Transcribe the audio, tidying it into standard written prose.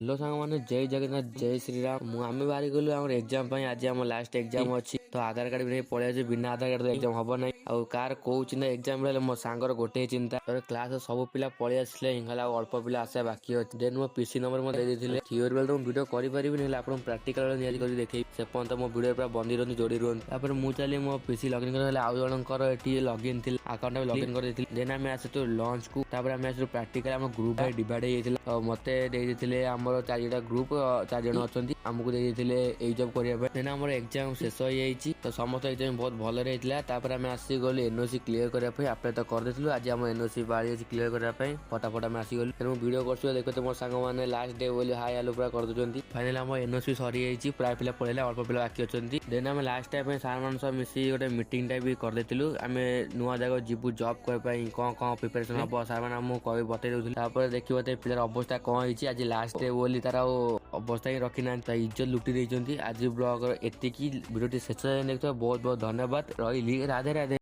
Hello सांग मैंने जय जगन्नाथ जय श्रीराम आम बाहरी गलु आम एग्जाम आज आम लास्ट एग्जाम अच्छी तो आधार कार्ड भी नहीं पड़े बिना आधार कार्ड एग्जाम हम ना आउ कार कौ चिंता एग्जाम बेले मो सांगर गोटे चिंता क्लास सब पिला पलि आसले हिंगला अल्प पिला आसा बाकी अच्छे देन मो पीसी नंबर मो देते थियोरी बेले तो वीडियो करें आप प्राक्टिकल निजी देखे से पर्यटन मो वीडियो पूरा बंदी रुहत जोड़ी रुहत मु चली मो पीसी लगइन कर आउ जनकर लगइन थी अकाउंट लगइन कर देन आम आसु लंच को आम आसु प्राक्टिकल आम ग्रुप डिवाइड हो मत देते आमर चारिटा ग्रुप 4 जन अच्छा आमको देते एग्जाम करने आम एग्जाम शेष हो जाए तो समस्त एग्जाम बहुत भल होता आम आसी गलु एनओसी क्लीयर करने अप्लाई तो करदेलु आज आम एनओसी बाड़ी अच्छी क्लीयर करने फटाफट आम आसीगलु तेणु वीडियो कर देखते मो सांग मैंने लास्ट डे बोली हाई आलु पूरा कर दूसरी फाइनाल आम एनओसी सरी जाइए प्राय पिला पड़े अल्प पिला बाकी अच्छा देन आम लास्ट टाइम सार मान सह मिसी गोटे मीटिंग टाइप भी करदेलु आम नुआ जगह जीवु जॉब करने कौन कौन प्रिपेरेसन हम सार मैंने आमको बतई दूसरे देखिए पिलार अवस्था कौन होती आज लास्ट डे बोली तार अवस्था ही रखी ना इज्जत लुटी देती आज ब्लॉग एतिकी वीडियो शेष देखते बहुत बहुत धन्यवाद रही राधे राधे।